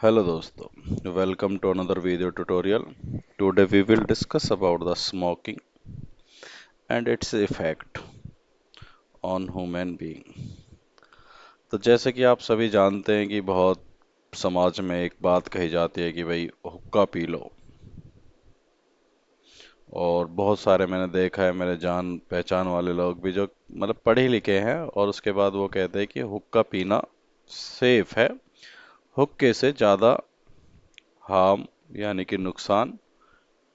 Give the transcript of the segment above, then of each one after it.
Hello दोस्तों, welcome to another video tutorial. Today we will discuss about the smoking and its effect on human being. तो जैसे कि आप सभी जानते हैं कि बहुत समाज में एक बात कही जाती है कि भाई हुक्का पी लो। और बहुत सारे मैंने देखा है, मेरे जान पहचान वाले लोग भी जो मतलब पढ़े लिखे हैं और उसके बाद वो कहते हैं कि हुक्का पीना सेफ है, हुक्के से ज़्यादा हार्म यानी कि नुकसान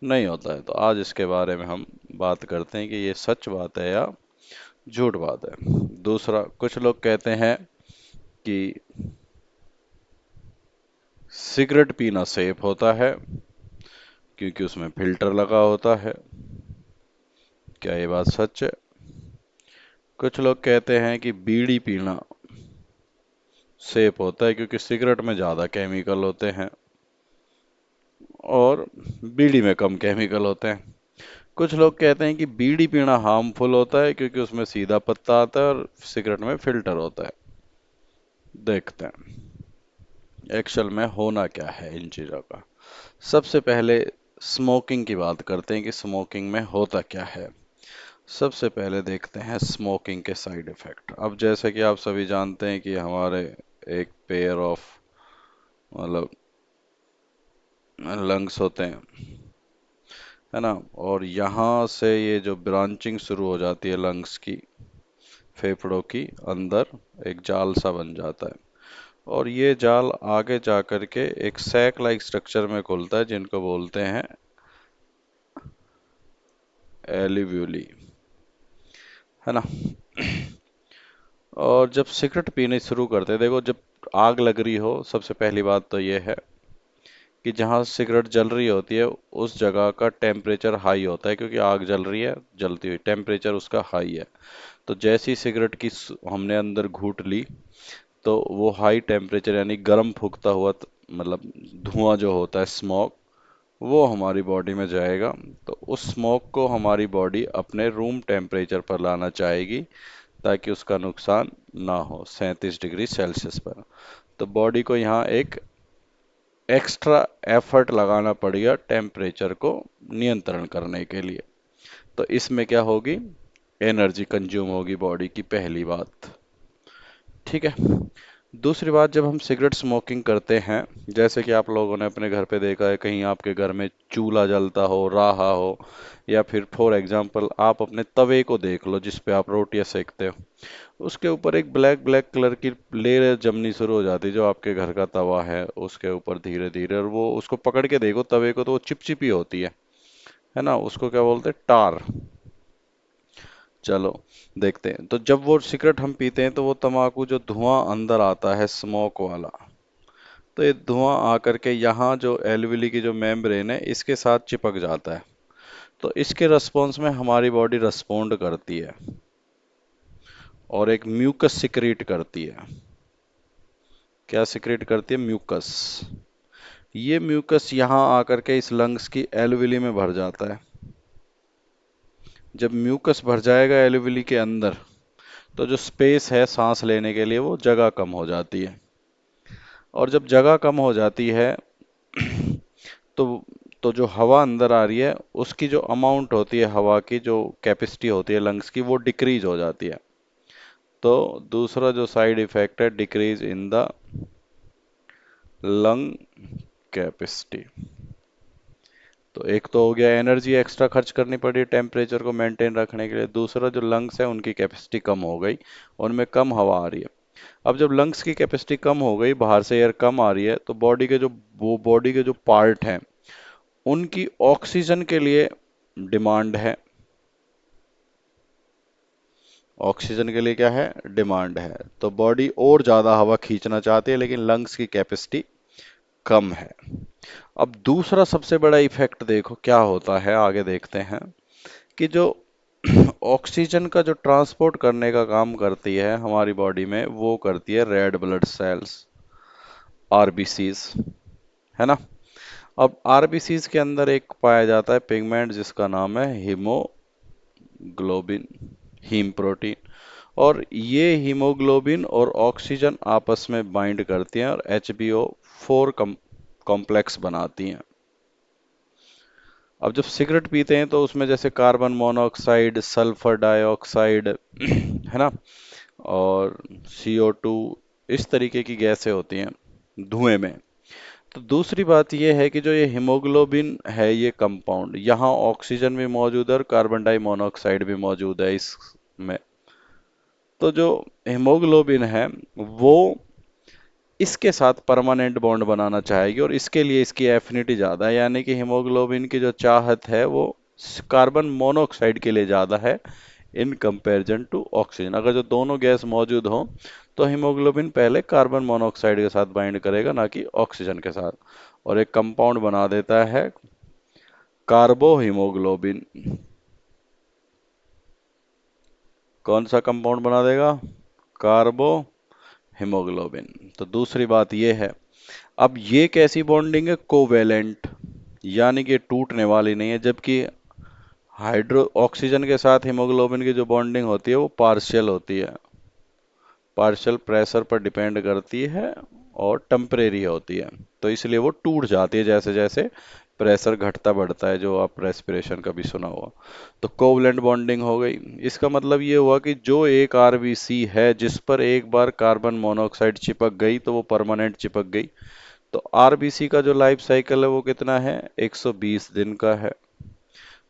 नहीं होता है। तो आज इसके बारे में हम बात करते हैं कि ये सच बात है या झूठ बात है। दूसरा, कुछ लोग कहते हैं कि सिगरेट पीना सेफ होता है क्योंकि उसमें फिल्टर लगा होता है। क्या ये बात सच है? कुछ लोग कहते हैं कि बीड़ी पीना सेफ होता है क्योंकि सिगरेट में ज़्यादा केमिकल होते हैं और बीड़ी में कम केमिकल होते हैं। कुछ लोग कहते हैं कि बीड़ी पीना हार्मफुल होता है क्योंकि उसमें सीधा पत्ता आता है और सिगरेट में फिल्टर होता है। देखते हैं एक्चुअल में होना क्या है इन चीज़ों का। सबसे पहले स्मोकिंग की बात करते हैं कि स्मोकिंग में होता क्या है। सबसे पहले देखते हैं स्मोकिंग के साइड इफ़ेक्ट। अब जैसे कि आप सभी जानते हैं कि हमारे एक पेयर ऑफ मतलब लंग्स होते हैं, है ना। और यहाँ से ये जो ब्रांचिंग शुरू हो जाती है लंग्स की, फेफड़ों की अंदर एक जाल सा बन जाता है और ये जाल आगे जा कर के एक सैक लाइक स्ट्रक्चर में खुलता है जिनको बोलते हैं एलिव्यूली, है ना। और जब सिगरेट पीने शुरू करते हैं, देखो जब आग लग रही हो, सबसे पहली बात तो ये है कि जहाँ सिगरेट जल रही होती है उस जगह का टेम्परेचर हाई होता है क्योंकि आग जल रही है, जलती हुई टेम्परेचर उसका हाई है। तो जैसी सिगरेट की हमने अंदर घूंट ली तो वो हाई टेम्परेचर यानी गर्म फूकता हुआ मतलब धुआं जो होता है स्मोक, वो हमारी बॉडी में जाएगा। तो उस स्मोक को हमारी बॉडी अपने रूम टेम्परेचर पर लाना चाहेगी ताकि उसका नुकसान ना हो 37 डिग्री सेल्सियस पर। तो बॉडी को यहाँ एक एक्स्ट्रा एफर्ट लगाना पड़ेगा टेम्परेचर को नियंत्रण करने के लिए। तो इसमें क्या होगी, एनर्जी कंज्यूम होगी बॉडी की, पहली बात। ठीक है। दूसरी बात, जब हम सिगरेट स्मोकिंग करते हैं, जैसे कि आप लोगों ने अपने घर पे देखा है, कहीं आपके घर में चूल्हा जलता हो, राहा हो, या फिर फॉर एग्जांपल आप अपने तवे को देख लो जिस पे आप रोटियां सेकते हो, उसके ऊपर एक ब्लैक ब्लैक कलर की लेयर जमनी शुरू हो जाती है। जो आपके घर का तवा है उसके ऊपर धीरे धीरे, और वो उसको पकड़ के देखो तवे को तो वो चिपचिपी होती है ना। उसको क्या बोलते हैं, टार। चलो देखते हैं। तो जब वो सिगरेट हम पीते हैं तो वो तंबाकू जो धुआं अंदर आता है स्मोक वाला, तो ये धुआं आकर के यहाँ जो एल्विली की जो मेम्ब्रेन है इसके साथ चिपक जाता है। तो इसके रिस्पॉन्स में हमारी बॉडी रिस्पोंड करती है और एक म्यूकस सिक्रीट करती है। क्या सिक्रीट करती है? म्यूकस। ये म्यूकस यहाँ आकर के इस लंग्स की एल्विली में भर जाता है। जब म्यूकस भर जाएगा एल्विली के अंदर, तो जो स्पेस है सांस लेने के लिए वो जगह कम हो जाती है। और जब जगह कम हो जाती है तो तो जो हवा अंदर आ रही है उसकी जो अमाउंट होती है, हवा की जो कैपेसिटी होती है लंग्स की, वो डिक्रीज हो जाती है। तो दूसरा जो साइड इफेक्ट है, decrease in the lung capacity. तो एक तो हो गया एनर्जी एक्स्ट्रा खर्च करनी पड़ी टेम्परेचर को मेंटेन रखने के लिए, दूसरा जो लंग्स है उनकी कैपेसिटी कम हो गई, उनमें कम हवा आ रही है। अब जब लंग्स की कैपेसिटी कम हो गई, बाहर से एयर कम आ रही है, तो बॉडी के जो पार्ट हैं उनकी ऑक्सीजन के लिए डिमांड है। ऑक्सीजन के लिए क्या है? डिमांड है। तो बॉडी और ज्यादा हवा खींचना चाहती है लेकिन लंग्स की कैपेसिटी कम है। अब दूसरा सबसे बड़ा इफेक्ट देखो क्या होता है, आगे देखते हैं कि जो ऑक्सीजन का जो ट्रांसपोर्ट करने का काम करती है हमारी बॉडी में, वो करती है रेड ब्लड सेल्स, आरबीसीज, है ना। अब आरबीसीज के अंदर एक पाया जाता है पिगमेंट जिसका नाम है हीमोग्लोबिन, हीम प्रोटीन। और ये हीमोग्लोबिन और ऑक्सीजन आपस में बाइंड करती हैं और HBO4 कॉम्प्लेक्स बनाती हैं। अब जब सिगरेट पीते हैं तो उसमें जैसे कार्बन मोनोऑक्साइड, सल्फर डाइऑक्साइड है ना, और CO2, इस तरीके की गैसें होती हैं धुएं में। तो दूसरी बात यह है कि जो ये हीमोग्लोबिन है, ये कंपाउंड, यहाँ ऑक्सीजन भी मौजूद है और कार्बन डाई मोनोऑक्साइड भी मौजूद है इसमें। तो जो हीमोग्लोबिन है वो इसके साथ परमानेंट बॉन्ड बनाना चाहेगी और इसके लिए इसकी एफिनिटी ज़्यादा है, यानी कि हीमोग्लोबिन की जो चाहत है वो कार्बन मोनोऑक्साइड के लिए ज़्यादा है इन कंपैरिजन टू ऑक्सीजन। अगर जो दोनों गैस मौजूद हों तो हीमोग्लोबिन पहले कार्बन मोनोऑक्साइड के साथ बाइंड करेगा, ना कि ऑक्सीजन के साथ, और एक कंपाउंड बना देता है कार्बो हीमोग्लोबिन। कौन सा कंपाउंड बना देगा? कार्बो हीमोग्लोबिन। तो दूसरी बात ये है, अब ये कैसी बॉन्डिंग है? कोवेलेंट, यानी कि टूटने वाली नहीं है, जबकि हाइड्रो ऑक्सीजन के साथ हीमोग्लोबिन की जो बॉन्डिंग होती है वो पार्शियल होती है, पार्शियल प्रेशर पर डिपेंड करती है और टेम्परेरी होती है, तो इसलिए वो टूट जाती है जैसे जैसे प्रेशर घटता बढ़ता है, जो आप रेस्पिरेशन का भी सुना हुआ। तो कोवलेंट बॉन्डिंग हो गई। इसका मतलब ये हुआ कि जो एक आरबीसी है जिस पर एक बार कार्बन मोनोऑक्साइड चिपक गई तो वो परमानेंट चिपक गई। तो आरबीसी का जो लाइफ साइकिल है वो कितना है? 120 दिन का है।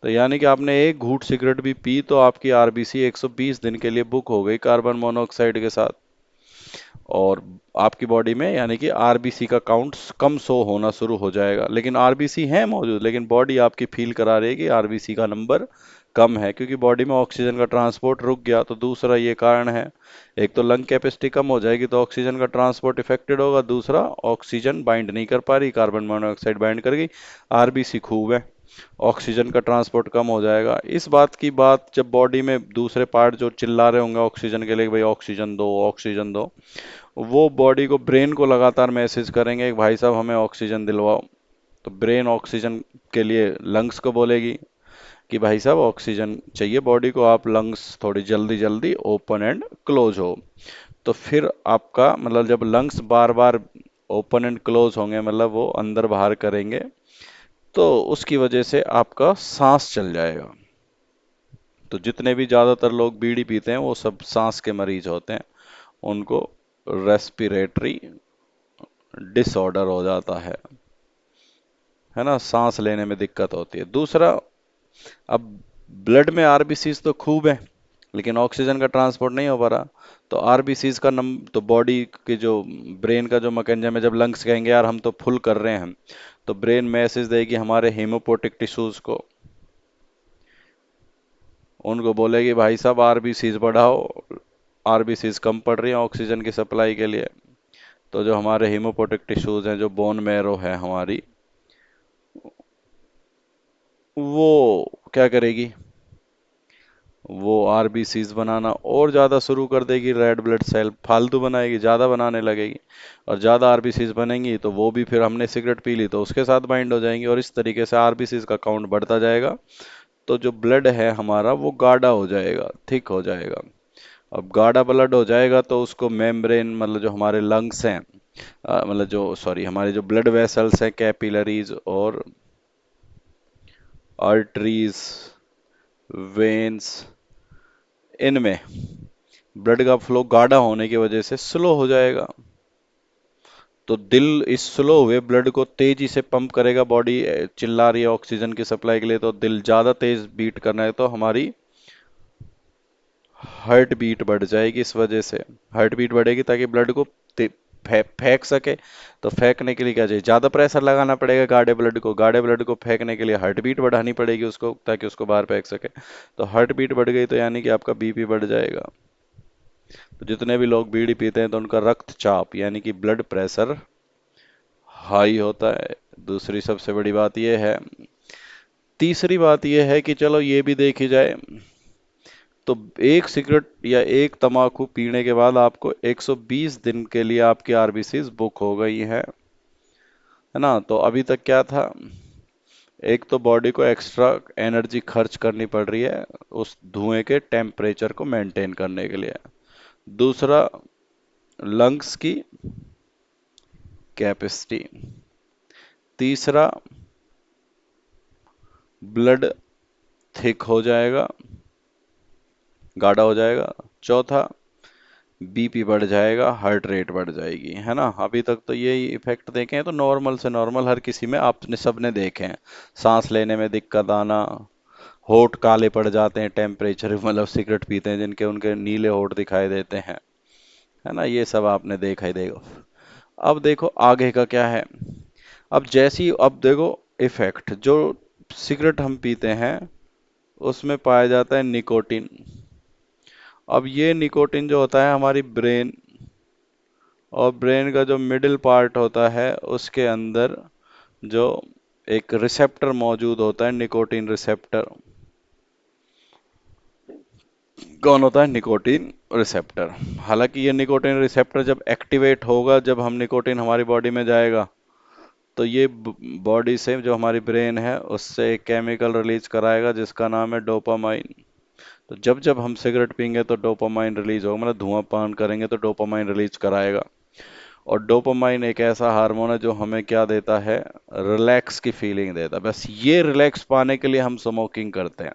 तो यानी कि आपने एक घूंट सिगरेट भी पी तो आपकी आरबीसी 120 दिन के लिए बुक हो गई कार्बन मोनोऑक्साइड के साथ, और आपकी बॉडी में यानी कि आरबीसी का काउंट कम शो होना शुरू हो जाएगा। लेकिन आरबीसी है मौजूद, लेकिन बॉडी आपकी फील करा रही है कि आरबीसी का नंबर कम है, क्योंकि बॉडी में ऑक्सीजन का ट्रांसपोर्ट रुक गया। तो दूसरा ये कारण है, एक तो लंग कैपेसिटी कम हो जाएगी तो ऑक्सीजन का ट्रांसपोर्ट इफेक्टेड होगा, दूसरा ऑक्सीजन बाइंड नहीं कर पा रही, कार्बन मोनोऑक्साइड बाइंड कर गई, आरबीसी खूब है, ऑक्सीजन का ट्रांसपोर्ट कम हो जाएगा। इस बात की बात जब बॉडी में दूसरे पार्ट जो चिल्ला रहे होंगे ऑक्सीजन के लिए, भाई ऑक्सीजन दो ऑक्सीजन दो, वो बॉडी को, ब्रेन को लगातार मैसेज करेंगे कि भाई साहब हमें ऑक्सीजन दिलवाओ। तो ब्रेन ऑक्सीजन के लिए लंग्स को बोलेगी कि भाई साहब ऑक्सीजन चाहिए बॉडी को, आप लंग्स थोड़ी जल्दी जल्दी ओपन एंड क्लोज हो। तो फिर आपका मतलब जब lungs bar bar open and close होंगे, मतलब वो अंदर बाहर करेंगे, तो उसकी वजह से आपका सांस चल जाएगा। तो जितने भी ज्यादातर लोग बीड़ी पीते हैं वो सब सांस के मरीज होते हैं, उनको रेस्पिरेटरी डिसऑर्डर हो जाता है ना, सांस लेने में दिक्कत होती है। दूसरा, अब ब्लड में आरबीसीज तो खूब है लेकिन ऑक्सीजन का ट्रांसपोर्ट नहीं हो पा रहा। तो आरबीसीज का नम तो बॉडी के जो ब्रेन का जो मैकेनिज्म है, जब लंग्स कहेंगे यार हम तो फुल कर रहे हैं, तो ब्रेन मैसेज देगी हमारे हेमोपोटिक टिश्यूज को, उनको बोलेगी भाई साहब आरबीसीज बढ़ाओ, आरबीसीज कम पड़ रही है ऑक्सीजन की सप्लाई के लिए। तो जो हमारे हेमोपोटिक टिश्यूज हैं, जो बोन मैरो है हमारी, वो क्या करेगी? वो आरबीसीज बनाना और ज़्यादा शुरू कर देगी, रेड ब्लड सेल फालतू बनाएगी, ज़्यादा बनाने लगेगी, और ज़्यादा आरबीसीज बनेंगी तो वो भी फिर हमने सिगरेट पी ली तो उसके साथ बाइंड हो जाएंगी, और इस तरीके से आरबीसीज का काउंट बढ़ता जाएगा। तो जो ब्लड है हमारा वो गाढ़ा हो जाएगा, थिक हो जाएगा। अब गाढ़ा ब्लड हो जाएगा तो उसको मेम्ब्रेन, मतलब जो हमारे लंग्स हैं, मतलब जो सॉरी हमारे जो ब्लड वेसल्स हैं, कैपिलरीज और आर्टरीज, वेन्स, इनमें ब्लड का फ्लो गाढ़ा होने की वजह से स्लो हो जाएगा। तो दिल इस स्लो हुए ब्लड को तेजी से पंप करेगा, बॉडी चिल्ला रही है ऑक्सीजन की सप्लाई के लिए, तो दिल ज्यादा तेज बीट करना है तो हमारी हार्ट बीट बढ़ जाएगी। इस वजह से हार्ट बीट बढ़ेगी ताकि ब्लड को फेंक सके। तो फेंकने के लिए क्या चाहिए? ज्यादा प्रेशर लगाना पड़ेगा गाढ़े ब्लड को, गाढ़े ब्लड को फेंकने के लिए हार्ट बीट बढ़ानी पड़ेगी उसको, ताकि उसको बाहर फेंक सके। तो हार्ट बीट बढ़ गई तो यानी कि आपका बीपी बढ़ जाएगा। तो जितने भी लोग बीड़ी पीते हैं तो उनका रक्तचाप यानी कि ब्लड प्रेशर हाई होता है। दूसरी सबसे बड़ी बात यह है। तीसरी बात यह है कि चलो ये भी देखी जाए, तो एक सिगरेट या एक तंबाकू पीने के बाद आपको 120 दिन के लिए आपकी आरबीसीज बुक हो गई है ना। तो अभी तक क्या था? एक तो बॉडी को एक्स्ट्रा एनर्जी खर्च करनी पड़ रही है उस धुएं के टेम्परेचर को मेंटेन करने के लिए। दूसरा, लंग्स की कैपेसिटी। तीसरा, ब्लड थिक हो जाएगा, गाढ़ा हो जाएगा। चौथा, बीपी बढ़ जाएगा, हार्ट रेट बढ़ जाएगी, है ना। अभी तक तो यही इफेक्ट देखे हैं, तो नॉर्मल से नॉर्मल हर किसी में आपने सबने देखे हैं। सांस लेने में दिक्कत आना, होठ काले पड़ जाते हैं, टेम्परेचर मतलब सिगरेट पीते हैं जिनके, उनके नीले होठ दिखाई देते हैं, है ना। ये सब आपने देखा ही देखो। अब देखो आगे का क्या है। अब जैसी, अब देखो इफेक्ट जो सिगरेट हम पीते हैं उसमें पाया जाता है निकोटिन। अब ये निकोटिन जो होता है हमारी ब्रेन, और ब्रेन का जो मिडिल पार्ट होता है उसके अंदर जो एक रिसेप्टर मौजूद होता है, निकोटिन रिसेप्टर। कौन होता है? Nicotine receptor. हालांकि ये निकोटिन रिसेप्टर जब एक्टिवेट होगा, जब हम निकोटिन हमारी बॉडी में जाएगा, तो ये बॉडी से जो हमारी ब्रेन है उससे एक केमिकल रिलीज कराएगा जिसका नाम है डोपामाइन। तो जब जब हम सिगरेट पीएंगे तो डोपामाइन रिलीज होगा, मतलब धुआंपान करेंगे तो डोपामाइन रिलीज कराएगा। और डोपामाइन एक ऐसा हार्मोन है जो हमें क्या देता है? रिलैक्स की फीलिंग देता है। बस ये रिलैक्स पाने के लिए हम स्मोकिंग करते हैं।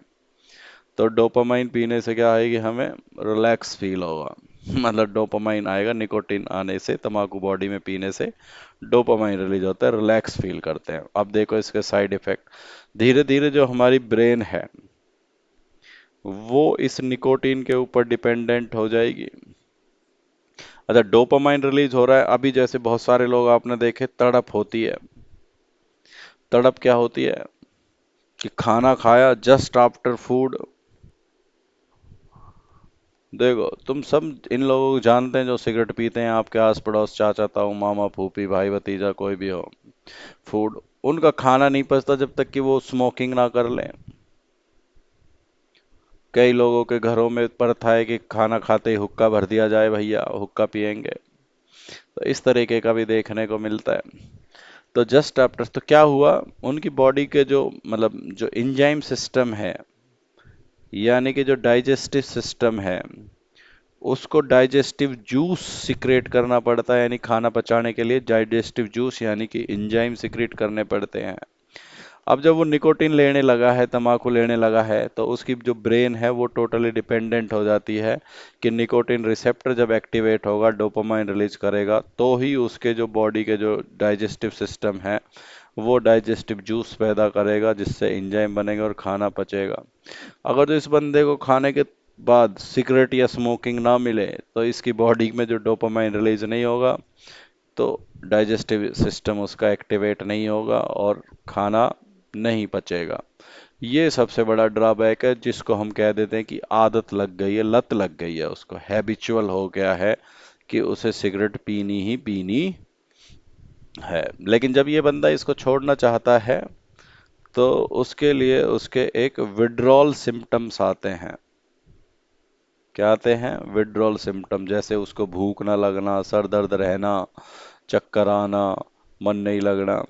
तो डोपामाइन पीने से क्या आएगी? हमें रिलैक्स फील होगा। मतलब डोपामाइन आएगा निकोटिन आने से, तंबाकू बॉडी में पीने से डोपामाइन रिलीज होता है, रिलैक्स फील करते हैं। अब देखो इसके साइड इफेक्ट। धीरे धीरे जो हमारी ब्रेन है वो इस निकोटीन के ऊपर डिपेंडेंट हो जाएगी। अच्छा, डोपामाइन रिलीज हो रहा है, अभी जैसे बहुत सारे लोग आपने देखे तड़प होती है। तड़प क्या होती है? कि खाना खाया, जस्ट आफ्टर फूड। देखो तुम सब इन लोगों को जानते हैं जो सिगरेट पीते हैं, आपके आस पड़ोस, चाचा ताऊ मामा फूफी भाई भतीजा कोई भी हो। फूड, उनका खाना नहीं पचता जब तक कि वो स्मोकिंग ना कर लें। कई लोगों के घरों में प्रथा है कि खाना खाते ही हुक्का भर दिया जाए, भैया हुक्का पिएंगे। तो इस तरीके का भी देखने को मिलता है। तो जस्ट आफ्टर, तो क्या हुआ, उनकी बॉडी के जो मतलब जो एंजाइम सिस्टम है, यानी कि जो डाइजेस्टिव सिस्टम है, उसको डाइजेस्टिव जूस सिक्रेट करना पड़ता है। यानी खाना पचाने के लिए डाइजेस्टिव जूस यानी कि एंजाइम सिक्रेट करने पड़ते हैं। अब जब वो निकोटिन लेने लगा है, तंबाकू लेने लगा है, तो उसकी जो ब्रेन है वो टोटली डिपेंडेंट हो जाती है कि निकोटिन रिसेप्टर जब एक्टिवेट होगा, डोपामाइन रिलीज करेगा, तो ही उसके जो बॉडी के जो डाइजेस्टिव सिस्टम है वो डाइजेस्टिव जूस पैदा करेगा जिससे एंजाइम बनेगा और खाना पचेगा। अगर तो इस बंदे को खाने के बाद सिगरेट या स्मोकिंग ना मिले तो इसकी बॉडी में जो डोपामाइन रिलीज नहीं होगा, तो डाइजेस्टिव सिस्टम उसका एक्टिवेट नहीं होगा और खाना नहीं पचेगा। ये सबसे बड़ा ड्रॉबैक है जिसको हम कह देते हैं कि आदत लग गई है, लत लग गई है, उसको हैबिचुअल हो गया है कि उसे सिगरेट पीनी ही पीनी है। लेकिन जब ये बंदा इसको छोड़ना चाहता है तो उसके लिए उसके एक विड्रॉल सिम्टम्स आते हैं। क्या आते हैं? Withdrawal symptom. जैसे उसको भूख ना लगना, सर दर्द रहना, चक्कर आना, मन नहीं लगना।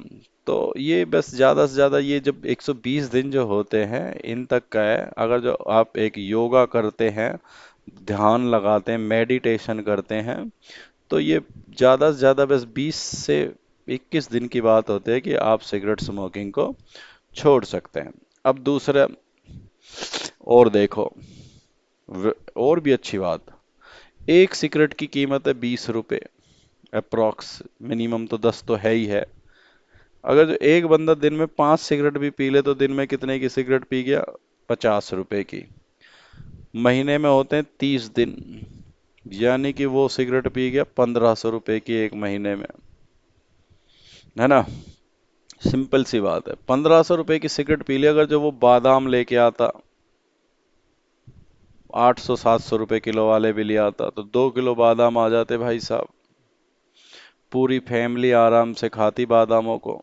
तो ये बस ज़्यादा से ज़्यादा ये जब 120 दिन जो होते हैं इन तक का है। अगर जो आप एक योगा करते हैं, ध्यान लगाते हैं, मेडिटेशन करते हैं, तो ये ज़्यादा से ज़्यादा बस 20 से 21 दिन की बात होती है कि आप सिगरेट स्मोकिंग को छोड़ सकते हैं। अब दूसरा और देखो, और भी अच्छी बात, एक सिगरेट की कीमत है 20 रुपए अप्रॉक्स, मिनिमम तो 10 तो है ही है। अगर जो एक बंदा दिन में 5 सिगरेट भी पी ले तो दिन में कितने की सिगरेट पी गया? 50 रुपए की। महीने में होते हैं 30 दिन, यानी कि वो सिगरेट पी गया 1500 रुपए की एक महीने में, है ना। सिंपल सी बात है, 1500 रुपए की सिगरेट पी ली। अगर जो वो बादाम लेके आता, 800 700 रुपए किलो वाले भी ले आता, तो 2 किलो बादाम आ जाते भाई साहब। पूरी फैमिली आराम से खाती बादामों को,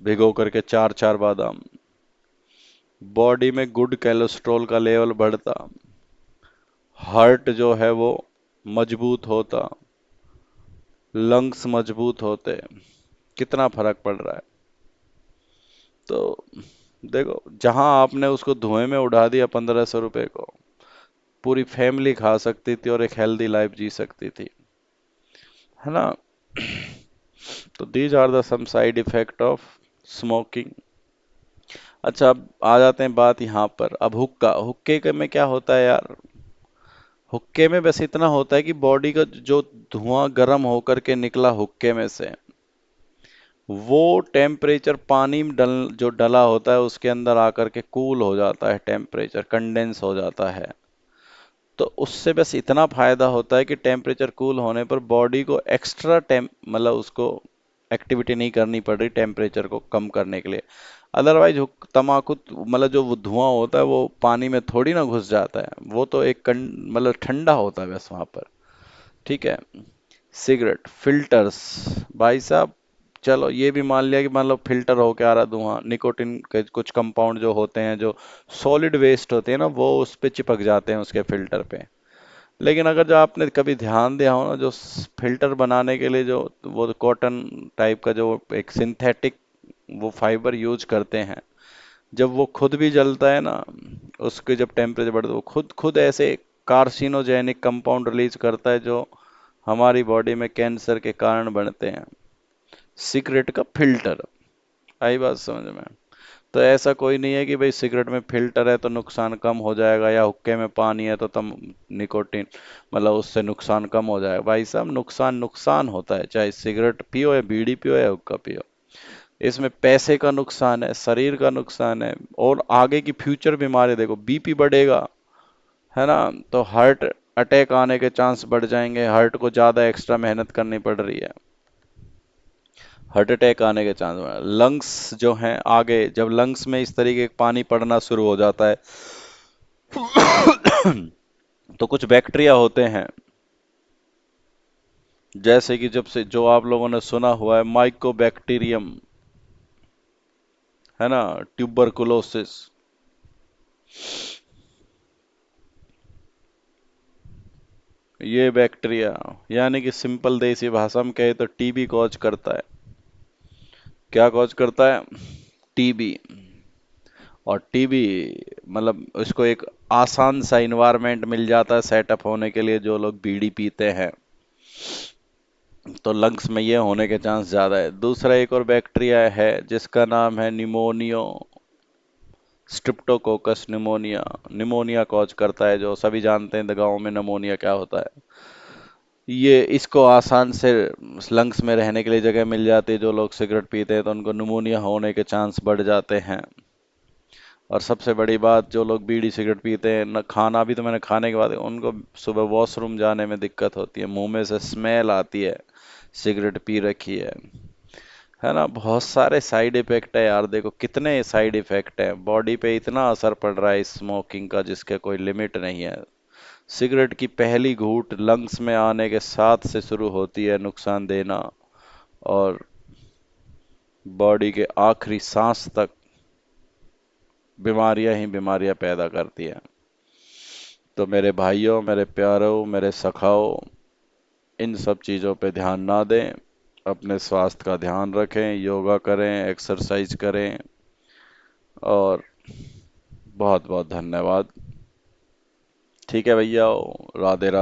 भिगो करके 4 4 बादाम। बॉडी में गुड कोलेस्ट्रॉल का लेवल बढ़ता, हार्ट जो है वो मजबूत होता, लंग्स मजबूत होते। कितना फर्क पड़ रहा है। तो देखो, जहां आपने उसको धुएं में उड़ा दिया 1500 रुपए को, पूरी फैमिली खा सकती थी और एक हेल्दी लाइफ जी सकती थी, है ना। तो these are the some side effect of smoking. अच्छा, अब आ जाते हैं बात यहाँ पर। अब हुक्का, में क्या होता है यार? हुक्के में बस इतना होता है कि बॉडी का जो धुआं गर्म होकर के निकला हुक्के में से, वो टेम्परेचर पानी में जो डला होता है उसके अंदर आकर के कूल हो जाता है, टेम्परेचर कंडेंस हो जाता है। तो उससे बस इतना फायदा होता है कि टेम्परेचर कूल होने पर बॉडी को एक्स्ट्रा टेम मतलब उसको एक्टिविटी नहीं करनी पड़ रही टेम्परेचर को कम करने के लिए। अदरवाइज तम्बाकू मतलब जो वो धुआं होता है वो पानी में थोड़ी ना घुस जाता है, वो तो एक मतलब ठंडा होता है बस वहां पर। ठीक है। सिगरेट फिल्टर्स, भाई साहब, चलो ये भी मान लिया कि मान लो फिल्टर हो के आ रहा धुआं, निकोटिन के कुछ कंपाउंड जो होते हैं, जो सॉलिड वेस्ट होते हैं ना, वो उस पे चिपक जाते हैं उसके फिल्टर पे। लेकिन अगर जो आपने कभी ध्यान दिया हो ना, जो फिल्टर बनाने के लिए जो वो कॉटन टाइप का जो एक सिंथेटिक वो फाइबर यूज करते हैं, जब वो खुद भी जलता है ना, उसके जब टेम्परेचर बढ़ता है वो खुद खुद ऐसे कार्सिनोजेनिक कंपाउंड रिलीज करता है जो हमारी बॉडी में कैंसर के कारण बनते हैं। सिगरेट का फिल्टर, आई बात समझ में? तो ऐसा कोई नहीं है कि भाई सिगरेट में फिल्टर है तो नुकसान कम हो जाएगा, या हुक्के में पानी है तो तम निकोटीन मतलब उससे नुकसान कम हो जाएगा। भाई साहब, नुकसान नुकसान होता है, चाहे सिगरेट पियो या बीड़ी पियो या हुक्का पियो। इसमें पैसे का नुकसान है, शरीर का नुकसान है, और आगे की फ्यूचर बीमारी देखो, बीपी बढ़ेगा, है ना, तो हार्ट अटैक आने के चांस बढ़ जाएंगे, हार्ट को ज्यादा एक्स्ट्रा मेहनत करनी पड़ रही है, हार्ट अटैक आने के चांस। लंग्स जो हैं, आगे जब लंग्स में इस तरीके का पानी पड़ना शुरू हो जाता है तो कुछ बैक्टीरिया होते हैं, जैसे कि जब से जो आप लोगों ने सुना हुआ है माइकोबैक्टीरियम, है ना, ट्यूबरकुलोसिस, ये बैक्टीरिया, यानी कि सिंपल देसी भाषा में कहे तो टीबी कॉज करता है। क्या कॉज करता है? टीबी। और टीबी मतलब उसको एक आसान सा इन्वायरमेंट मिल जाता है सेटअप होने के लिए, जो लोग बीड़ी पीते हैं, तो लंग्स में ये होने के चांस ज्यादा है। दूसरा एक और बैक्टीरिया है जिसका नाम है निमोनियो, स्ट्रिप्टोकोकस निमोनिया। निमोनिया कॉज करता है, जो सभी जानते हैं गाँव में निमोनिया क्या होता है। ये इसको आसान से लंग्स में रहने के लिए जगह मिल जाती है, जो लोग सिगरेट पीते हैं तो उनको निमोनिया होने के चांस बढ़ जाते हैं। और सबसे बड़ी बात, जो लोग बीड़ी सिगरेट पीते हैं न, खाना भी तो मैंने खाने के बाद उनको सुबह वॉशरूम जाने में दिक्कत होती है, मुंह में से स्मेल आती है, सिगरेट पी रखी है ना। बहुत सारे साइड इफेक्ट है यार, देखो कितने साइड इफेक्ट है, बॉडी पे इतना असर पड़ रहा है स्मोकिंग का जिसके कोई लिमिट नहीं है। सिगरेट की पहली घूंट लंग्स में आने के साथ से शुरू होती है नुकसान देना, और बॉडी के आखिरी सांस तक बीमारियां ही बीमारियां पैदा करती है। तो मेरे भाइयों, मेरे प्यारों, मेरे सखाओ, इन सब चीज़ों पे ध्यान ना दें, अपने स्वास्थ्य का ध्यान रखें, योगा करें, एक्सरसाइज करें, और बहुत बहुत धन्यवाद। ठीक है भैया, राधे राधे।